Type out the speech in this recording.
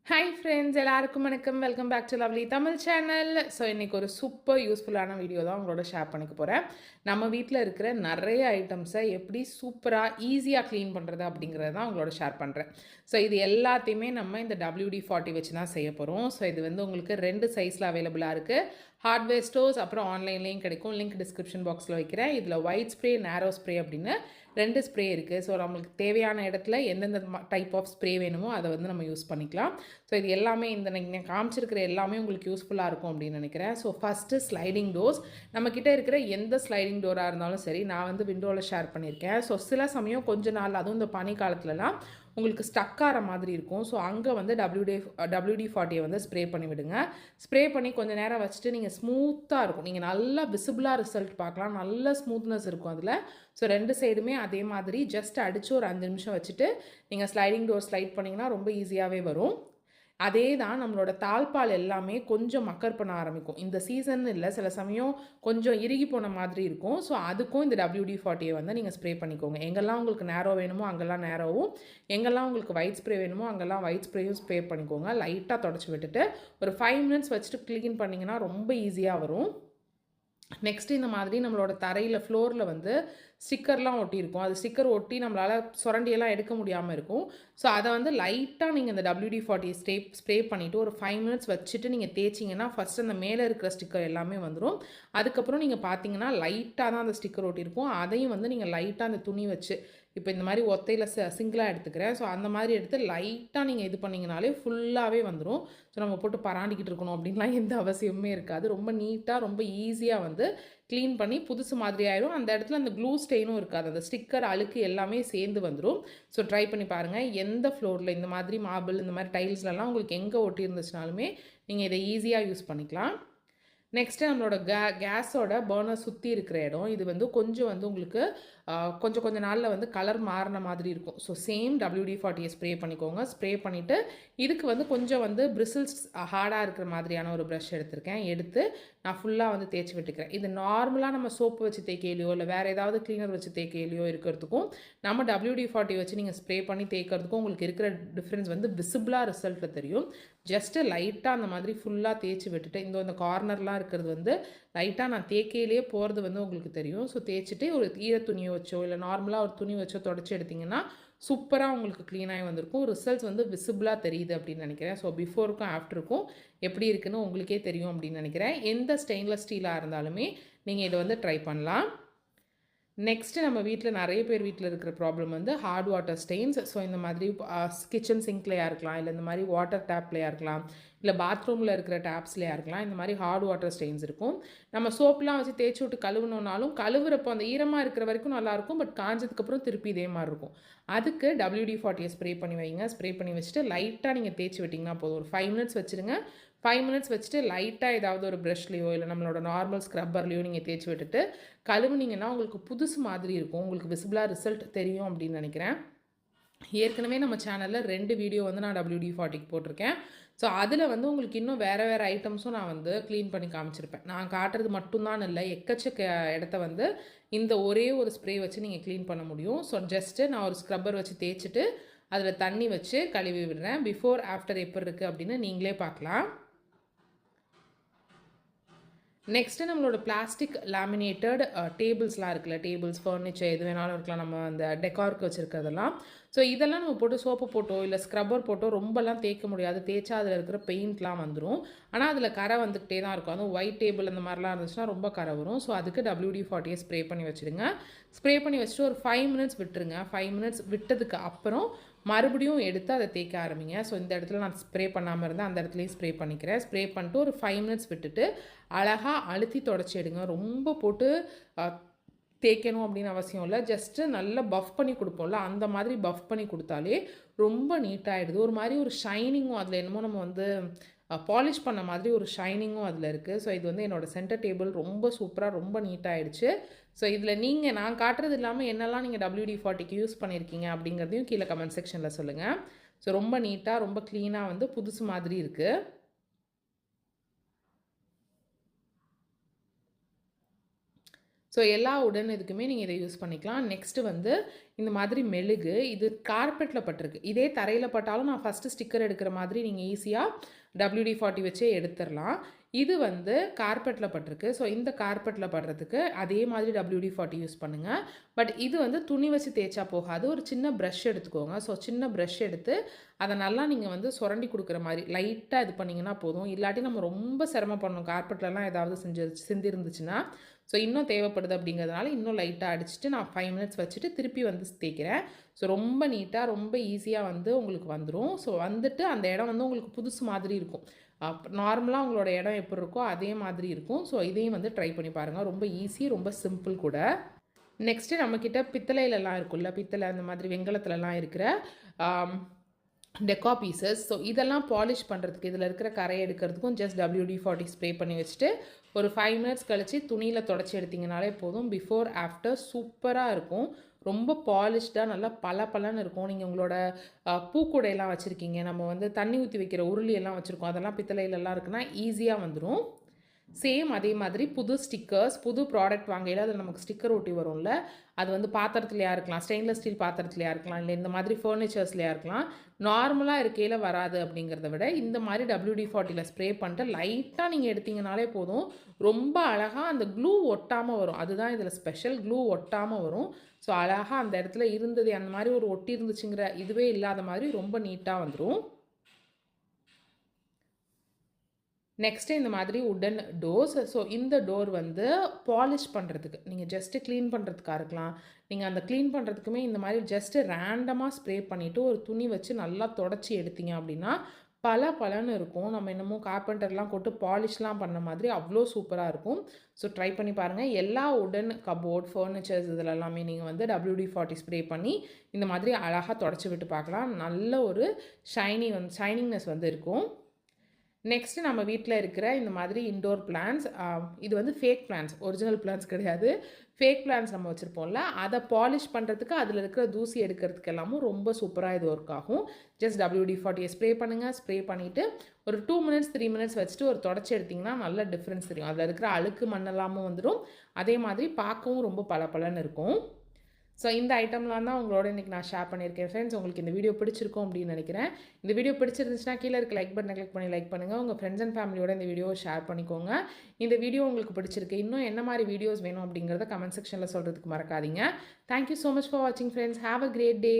Hi friends, எல்லாருக்கும் வணக்கம். Welcome back to lovely Tamil channel. So இன்றைக்கி ஒரு சூப்பர் யூஸ்ஃபுல்லான வீடியோ தான் உங்களோட ஷேர் பண்ணிக்க போகிறேன். நம்ம வீட்டில் இருக்கிற நிறைய ஐட்டம்ஸை எப்படி சூப்பராக ஈஸியாக க்ளீன் பண்ணுறது அப்படிங்கிறத தான் உங்களோட ஷேர் பண்ணுறேன். ஸோ இது எல்லாத்தையுமே நம்ம இந்த wd-40 வச்சு தான் செய்ய போகிறோம். ஸோ இது வந்து உங்களுக்கு 2 சைஸில் அவைலபிளாக இருக்குது. ஹார்ட்வேர் ஸ்டோர்ஸ் அப்புறம் ஆன்லைன்லேயும் கிடைக்கும். லிங்க் டிஸ்கிரிப்ஷன் பாக்ஸில் வைக்கிறேன். இதில் ஒயிட் ஸ்ப்ரே, நேரோ ஸ்ப்ரே அப்படின்னு 2 ஸ்ப்ரே இருக்குது. ஸோ நம்மளுக்கு தேவையான இடத்துல எந்தெந்த டைப் ஆஃப் ஸ்ப்ரே வேணுமோ அதை வந்து நம்ம யூஸ் பண்ணிக்கலாம். ஸோ இது எல்லாமே இந்த நான் காமிச்சிருக்கிற எல்லாமே உங்களுக்கு யூஸ்ஃபுல்லாக இருக்கும் அப்படின்னு நினைக்கிறேன். So first sliding doors. நம்மக்கிட்ட இருக்கிற எந்த ஸ்லைடிங் டோராக இருந்தாலும் சரி, நான் வந்து விண்டோவில் ஷேர் பண்ணியிருக்கேன். ஸோ சில சமயம் கொஞ்ச நாள், அதுவும் இந்த பனி காலத்துலலாம் உங்களுக்கு ஸ்டக் ஆகிற மாதிரி இருக்கும். ஸோ அங்கே வந்து wd-40 வந்து ஸ்ப்ரே பண்ணி விடுங்க. ஸ்ப்ரே பண்ணி கொஞ்சம் நேரம் வச்சுட்டு நீங்கள் ஸ்மூத்தாக இருக்கும், நீங்கள் நல்லா விசிபிளாக ரிசல்ட் பார்க்கலாம். நல்ல ஸ்மூத்னஸ் இருக்கும் அதில். ஸோ 2 சைடுமே அதே மாதிரி ஜஸ்ட் அடித்து ஒரு 5 நிமிஷம் வச்சுட்டு நீங்கள் ஸ்லைடிங் டோர் ஸ்லைட் பண்ணிங்கன்னா ரொம்ப ஈஸியாகவே வரும். அதே தான் நம்மளோட தாழ்பால் எல்லாமே கொஞ்சம் மக்கர் பண்ண ஆரம்பிக்கும். இந்த சீசன் இல்லை, சில சமயம் கொஞ்சம் இறுகி போன மாதிரி இருக்கும். ஸோ அதுக்கும் இந்த wd-40 வந்து நீங்கள் ஸ்ப்ரே பண்ணிக்கோங்க. எங்கெல்லாம் உங்களுக்கு நேரோ வேணுமோ அங்கெல்லாம் நேரோவும், எங்கெல்லாம் உங்களுக்கு ஒயிட் ஸ்ப்ரே வேணுமோ அங்கெல்லாம் ஒயிட் ஸ்ப்ரேயும் ஸ்ப்ரே பண்ணிக்கோங்க. லைட்டாக தொடச்சி விட்டுட்டு ஒரு 5 மினிட்ஸ் வச்சுட்டு க்ளீன் பண்ணிங்கன்னா ரொம்ப ஈஸியாக வரும். நெக்ஸ்ட்டு இந்த மாதிரி நம்மளோட தரையில் ஃப்ளோரில் வந்து ஸ்டிக்கர்லாம் ஒட்டியிருக்கும். அது ஸ்டிக்கர் ஒட்டி நம்மளால் சுரண்டியெல்லாம் எடுக்க முடியாமல் இருக்கும். ஸோ அதை வந்து லைட்டாக நீங்கள் இந்த wd-40 ஸ்ப்ரே பண்ணிவிட்டு ஒரு 5 மினிட்ஸ் வச்சுட்டு நீங்கள் தேய்ச்சிங்கன்னா ஃபஸ்ட்டு அந்த மேலே இருக்கிற ஸ்டிக்கர் எல்லாமே வந்துடும். அதுக்கப்புறம் நீங்கள் பார்த்தீங்கன்னா லைட்டாக தான் அந்த ஸ்டிக்கர் ஒட்டியிருக்கும். அதையும் வந்து நீங்கள் லைட்டாக அந்த துணி வச்சு, இப்போ இந்த மாதிரி ஒத்தையில் சிங்கிளாக எடுத்துக்கிறேன். ஸோ அந்த மாதிரி எடுத்து லைட்டாக நீங்கள் இது பண்ணிங்கனாலே ஃபுல்லாகவே வந்துடும். ஸோ நம்ம போட்டு பராண்டிக்கிட்டு இருக்கணும் அப்படின்லாம் எந்த அவசியமுமே இருக்காது. ரொம்ப நீட்டாக ரொம்ப ஈஸியாக வந்து க்ளீன் பண்ணி புதுசு மாதிரி ஆயிடும். அந்த இடத்துல அந்த க்ளூ ஸ்டெயினும் இருக்காது. அந்த ஸ்டிக்கர் அழுக்கு எல்லாமே சேர்ந்து வந்துடும். ஸோ ட்ரை பண்ணி பாருங்கள். எந்த ஃப்ளோரில் இந்த மாதிரி மார்பிள் இந்த மாதிரி டைல்ஸ்லலாம் உங்களுக்கு எங்கே ஒட்டி இருந்துச்சுனாலுமே நீங்கள் இதை ஈஸியாக யூஸ் பண்ணிக்கலாம். நெக்ஸ்ட்டு நம்மளோட கேஸோட பர்னர் சுற்றி இருக்கிற இடம், இது வந்து கொஞ்சம் வந்து உங்களுக்கு கொஞ்சம் நாளில் வந்து கலர் மாறின மாதிரி இருக்கும். ஸோ சேம் wd-40 ஸ்ப்ரே பண்ணிக்கோங்க. ஸ்ப்ரே பண்ணிவிட்டு இதுக்கு வந்து கொஞ்சம் வந்து பிரிசில்ஸ் ஹார்டாக இருக்கிற மாதிரியான ஒரு ப்ரஷ் எடுத்திருக்கேன். எடுத்து நான் ஃபுல்லாக வந்து தேய்ச்சி விட்டுக்கிறேன். இது நார்மலாக நம்ம சோப்பு வச்சு தேய்க்கையிலையோ இல்லை வேறு ஏதாவது க்ளீனர் வச்சு தேய்க்கையிலையோ இருக்கிறதுக்கும் நம்ம wd-40 வச்சு நீங்கள் ஸ்ப்ரே பண்ணி தேய்க்கிறதுக்கும் உங்களுக்கு இருக்கிற டிஃப்ரென்ஸ் வந்து விசிபிளாக ரிசல்ட்டில் தெரியும். ஜஸ்ட்டு லைட்டாக அந்த மாதிரி ஃபுல்லாக தேய்ச்சி விட்டுட்டு இந்த கார்னர்லாம் இருக்கிறது வந்து லைட்டாக நான் தேய்க்கையிலேயே போகிறது வந்து உங்களுக்கு தெரியும். ஸோ தேய்ச்சிட்டு ஒரு ஈர துணியை வச்சோ இல்லை நார்மலாக ஒரு துணி வச்சோ தொடச்சி எடுத்திங்கன்னா சூப்பராக உங்களுக்கு க்ளீனாகி வந்திருக்கும். ரிசல்ட்ஸ் வந்து விசிபிளாக தெரியுது அப்படின்னு நினைக்கிறேன். ஸோ பிஃபோருக்கும் ஆஃப்டருக்கும் எப்படி இருக்குன்னு உங்களுக்கே தெரியும் அப்படின்னு நினைக்கிறேன். எந்த ஸ்டெயின்லெஸ் ஸ்டீலாக இருந்தாலுமே நீங்கள் இதை வந்து ட்ரை பண்ணலாம். நெக்ஸ்ட்டு நம்ம வீட்டில் நிறைய பேர் வீட்டில் இருக்கிற ப்ராப்ளம் வந்து ஹார்ட் வாட்டர் ஸ்டெயின்ஸ். ஸோ இந்த மாதிரி கிச்சன் சிங்க்லேயா இருக்கலாம், இல்லை இந்த மாதிரி வாட்டர் டேப்லேயா இருக்கலாம், இல்லை பாத்ரூமில் இருக்கிற டேப்ஸ்லேயா இருக்கலாம். இந்த மாதிரி ஹார்ட் வாட்டர் ஸ்டெயின்ஸ் இருக்கும். நம்ம சோப்லாம் வச்சு தேய்ச்சி விட்டு கழுவுனோனாலும் கழுவுறப்போ அந்த ஈரமாக இருக்கிற வரைக்கும் நல்லாயிருக்கும். பட் காஞ்சதுக்கப்புறம் திருப்பி இதே மாதிரி இருக்கும். அதுக்கு wd-40 ஸ்ப்ரே பண்ணி வைங்க. ஸ்ப்ரே பண்ணி வச்சுட்டு லைட்டாக நீங்கள் தேய்ச்சி விட்டிங்கன்னா போதும். ஒரு 5 மினிட்ஸ் வச்சுருங்க. 5 மினிட்ஸ் வச்சுட்டு லைட்டாக ஏதாவது ஒரு ப்ரஷ்லேயோ இல்லை நம்மளோட நார்மல் ஸ்க்ரப்பர்லேயோ நீங்கள் தேய்ச்சி விட்டுட்டு கழுவுனீங்கன்னா உங்களுக்கு புதுசு மாதிரி இருக்கும். உங்களுக்கு விசிபிளாக ரிசல்ட் தெரியும் அப்படின்னு நினைக்கிறேன். ஏற்கனவே நம்ம சேனலில் 2 வீடியோ வந்து நான் wd-40 போட்டிருக்கேன். ஸோ அதில் வந்து உங்களுக்கு இன்னும் வேறு ஐட்டம்ஸும் நான் வந்து க்ளீன் பண்ணி காமிச்சிருப்பேன். நான் காட்டுறது மட்டும்தான் இல்லை, எக்கச்சக்க இடத்த வந்து இந்த ஒரே ஒரு ஸ்ப்ரே வச்சு நீங்கள் க்ளீன் பண்ண முடியும். ஸோ ஜஸ்ட்டு நான் ஒரு ஸ்க்ரப்பர் வச்சு தேய்ச்சிட்டு அதில் தண்ணி வச்சு கழுவி விடுறேன். பிஃபோர் ஆஃப்டர் எப்படி இருக்குது அப்படின்னு நீங்களே பார்க்கலாம். நெக்ஸ்ட்டு நம்மளோட பிளாஸ்டிக் லேமினேட்டட் டேபிள்ஸ்லாம் இருக்குல்ல, டேபிள்ஸ், ஃபர்னிச்சர் எது வேணாலும் இருக்கலாம். நம்ம அந்த டெக்காருக்கு வச்சுருக்கிறதெல்லாம். ஸோ இதெல்லாம் நம்ம போட்டு சோப்பு போட்டோ இல்லை ஸ்க்ரப்பர் போட்டோ ரொம்பலாம் தேய்க்க முடியாது. தேய்ச்சா அதில் இருக்கிற பெயிண்ட்லாம் வந்துடும். ஆனால் அதில் கரை வந்துக்கிட்டே தான் இருக்கும். அதுவும் ஒயிட் டேபிள் அந்த மாதிரிலாம் இருந்துச்சுன்னா ரொம்ப கரை வரும். ஸோ அதுக்கு wd-40 ஸ்ப்ரே பண்ணி வச்சுடுங்க. ஸ்ப்ரே பண்ணி வச்சுட்டு ஒரு 5 மினிட்ஸ் விட்டுருங்க. 5 மினிட்ஸ் விட்டதுக்கு அப்புறம் மறுபடியும் எடுத்து அதை தேய்க்க ஆரம்பிங்க. ஸோ இந்த இடத்துல நான் ஸ்ப்ரே பண்ணாமல் இருந்தேன், அந்த இடத்துலையும் ஸ்ப்ரே பண்ணிக்கிறேன். ஸ்ப்ரே பண்ணிட்டு ஒரு 5 மினிட்ஸ் விட்டுட்டு அழகாக அழுத்தி தொடச்சி எடுங்க. ரொம்ப போட்டு தேய்க்கணும் அப்படின்னு அவசியம் இல்லை. ஜஸ்ட்டு நல்லா பஃப் பண்ணி கொடுப்போம்ல, அந்த மாதிரி பஃப் பண்ணி கொடுத்தாலே ரொம்ப நீட்டாகிடுது. ஒரு மாதிரி ஒரு ஷைனிங்கும் அதில் என்னமோ நம்ம வந்து பாலிஷ் பண்ண மாதிரி ஒரு ஷைனிங்கும் அதில் இருக்குது. ஸோ இது வந்து என்னோடய சென்டர் டேபிள் ரொம்ப சூப்பராக ரொம்ப நீட்டாகிடுச்சு. ஸோ இதில் நான் காட்டுறது இல்லாமல் என்னெல்லாம் நீங்கள் wd-40 யூஸ் பண்ணியிருக்கீங்க அப்படிங்கிறதையும் கீழே கமெண்ட் செக்ஷனில் சொல்லுங்கள். ஸோ ரொம்ப நீட்டாக ரொம்ப க்ளீனாக வந்து புதுசு மாதிரி இருக்குது. ஸோ எல்லா உடன் இதுக்குமே நீங்கள் இதை யூஸ் பண்ணிக்கலாம். நெக்ஸ்ட்டு வந்து இந்த மாதிரி மெழுகு, இது கார்பெட்டில் பட்டிருக்கு. இதே தரையில் பட்டாலும் நான் ஃபஸ்ட்டு ஸ்டிக்கர் எடுக்கிற மாதிரி நீங்கள் ஈஸியாக WD-40 வச்சே எடுத்துடலாம். இது வந்து கார்பெட்டில் பட்டிருக்கு. ஸோ இந்த கார்பெட்டில் படுறதுக்கு அதே மாதிரி WD-40 யூஸ் பண்ணுங்கள். பட் இது வந்து துணி வச்சு தேய்ச்சா போகாது. ஒரு சின்ன ப்ரஷ் எடுத்துக்கோங்க. ஸோ சின்ன ப்ரஷ் எடுத்து அதை நல்லா நீங்கள் வந்து சுரண்டி கொடுக்குற மாதிரி லைட்டாக இது பண்ணிங்கன்னா போதும். இல்லாட்டி நம்ம ரொம்ப சிரமப்படணும். கார்பெட்லலாம் ஏதாவது சிந்திருந்துச்சுன்னா. ஸோ இன்னும் தேவைப்படுது அப்படிங்கிறதுனால இன்னும் லைட்டாக அடிச்சுட்டு நான் 5 மினிட்ஸ் வச்சுட்டு திருப்பி வந்து தேய்க்கிறேன். ஸோ ரொம்ப நீட்டாக ரொம்ப ஈஸியாக வந்து உங்களுக்கு வந்துடும். ஸோ வந்துட்டு அந்த இடம் வந்து உங்களுக்கு புதுசு மாதிரி இருக்கும். நார்மலாக உங்களோட இடம் எப்படி இருக்கோ அதே மாதிரி இருக்கும். ஸோ இதையும் வந்து ட்ரை பண்ணி பாருங்கள். ரொம்ப ஈஸி, ரொம்ப சிம்பிள் கூட. நெக்ஸ்ட்டு நம்மக்கிட்ட பித்தளையிலலாம் இருக்குல்ல, பித்தளை அந்த மாதிரி வெண்கலத்துலலாம் இருக்கிற டெக்கா பீசஸ். ஸோ இதெல்லாம் பாலிஷ் பண்ணுறதுக்கு இதில் இருக்கிற கரையை எடுக்கிறதுக்கும் ஜஸ்ட் WD-40 ஸ்ப்ரே பண்ணி வச்சுட்டு ஒரு 5 மினிட்ஸ் கழித்து துணியில் தொடச்சி எடுத்திங்கனாலே போதும். பிஃபோர் ஆஃப்டர் சூப்பராக இருக்கும். ரொம்ப பாலிஷ்டாக நல்லா பளபளன்னு இருக்கும். நீங்கள் உங்களோட பூக்கூடையெல்லாம் வச்சுருக்கீங்க, நம்ம வந்து தண்ணி ஊற்றி வைக்கிற உருளியெல்லாம் வச்சுருக்கோம், அதெல்லாம் பித்தளையிலலாம் இருக்குன்னா ஈஸியாக வந்துடும். சேம் அதே மாதிரி புது ஸ்டிக்கர்ஸ், புது ப்ராடக்ட் வாங்கையில் அதில் நமக்கு ஸ்டிக்கர் ஒட்டி வரும்ல, அது வந்து பாத்திரத்துலையா இருக்கலாம், ஸ்டெயின்லெஸ் ஸ்டீல் பாத்திரத்துலையா இருக்கலாம், இல்லை இந்த மாதிரி ஃபர்னிச்சர்ஸ்லையா இருக்கலாம். நார்மலாக இருக்கையில் வராது அப்படிங்கிறத விட இந்த மாதிரி WD-40ல் ஸ்ப்ரே பண்ணிட்டு லைட்டாக நீங்கள் எடுத்திங்கனாலே போதும். ரொம்ப அழகாக அந்த க்ளூ ஒட்டாமல் வரும். அதுதான் இதில் ஸ்பெஷல். க்ளூ ஒட்டாமல் வரும். ஸோ அழகாக அந்த இடத்துல இருந்தது அந்த மாதிரி ஒரு ஒட்டி இருந்துச்சுங்கிற இதுவே இல்லாத மாதிரி ரொம்ப நீட்டாக வந்துடும். நெக்ஸ்ட்டு இந்த மாதிரி உடன் டோர்ஸ். ஸோ இந்த டோர் வந்து பாலிஷ் பண்ணுறதுக்கு, நீங்கள் ஜஸ்ட்டு க்ளீன் பண்ணுறதுக்காக இருக்கலாம். நீங்கள் அந்த க்ளீன் பண்ணுறதுக்குமே இந்த மாதிரி ஜஸ்ட்டு ரேண்டமாக ஸ்ப்ரே பண்ணிவிட்டு ஒரு துணி வச்சு நல்லா தொடச்சி எடுத்தீங்க அப்படின்னா பளபளன்னு இருக்கும். நம்ம என்னமோ கார்பெண்டர்லாம் போட்டு பாலிஷ்லாம் பண்ண மாதிரி அவ்வளோ சூப்பராக இருக்கும். ஸோ ட்ரை பண்ணி பாருங்கள். எல்லா உடன் கபோர்ட், ஃபர்னிச்சர்ஸ் இதில் எல்லாமே நீங்கள் வந்து WD-40 ஸ்ப்ரே பண்ணி இந்த மாதிரி அழகாக தொடச்சி விட்டு பார்க்கலாம். நல்ல ஒரு ஷைனிங்னஸ் வந்து இருக்கும். நெக்ஸ்ட்டு நம்ம வீட்டில் இருக்கிற இந்த மாதிரி இன்டோர் பிளான்ஸ், இது வந்து ஃபேக் பிளான்ஸ், ஒரிஜினல் பிளான்ஸ் கிடையாது. ஃபேக் பிளான்ஸ் நம்ம வச்சுருப்போம்ல, அதை பாலிஷ் பண்ணுறதுக்கு அதில் இருக்கிற தூசி எடுக்கிறதுக்கு எல்லாமும் ரொம்ப சூப்பராக இது ஒர்க் ஆகும். ஜஸ்ட் WD-40 ஸ்ப்ரே பண்ணுங்கள். ஸ்ப்ரே பண்ணிவிட்டு ஒரு 2 மினிட்ஸ் 3 மினிட்ஸ் வச்சுட்டு ஒரு தொடச்சி எடுத்திங்கன்னா நல்ல டிஃப்ரென்ஸ் தெரியும். அதில் இருக்கிற அழுக்கு மண்ணெல்லாமும் வந்துடும். அதே மாதிரி பார்க்கவும் ரொம்ப பளபளன்னு இருக்கும். ஸோ இந்த ஐட்டம்லாம் தான் உங்களோட இன்றைக்கி நான் ஷேர் பண்ணியிருக்கேன் ஃப்ரெண்ட்ஸ். உங்களுக்கு இந்த வீடியோ பிடிச்சிருக்கும் அப்படின்னு நினைக்கிறேன். இந்த வீடியோ பிடிச்சிருந்துச்சுன்னா கீழே இருக்க லைக் பட்டனை கிளிக் பண்ணி லைக் பண்ணுங்கள். உங்கள் ஃப்ரெண்ட்ஸ் அண்ட் ஃபேமிலியோட இந்த வீடியோவை ஷேர் பண்ணிக்கோங்க. இந்த வீடியோ உங்களுக்கு பிடிச்சிருக்கு, இன்னும் என்ன மாதிரி வீடியோஸ் வேணும் அப்படிங்கிறத கமெண்ட் செக்ஷனில் சொல்கிறதுக்கு மறக்காதீங்க. தேங்க்யூ ஸோ மச் ஃபார் வாட்சிங் friends. Have a great day.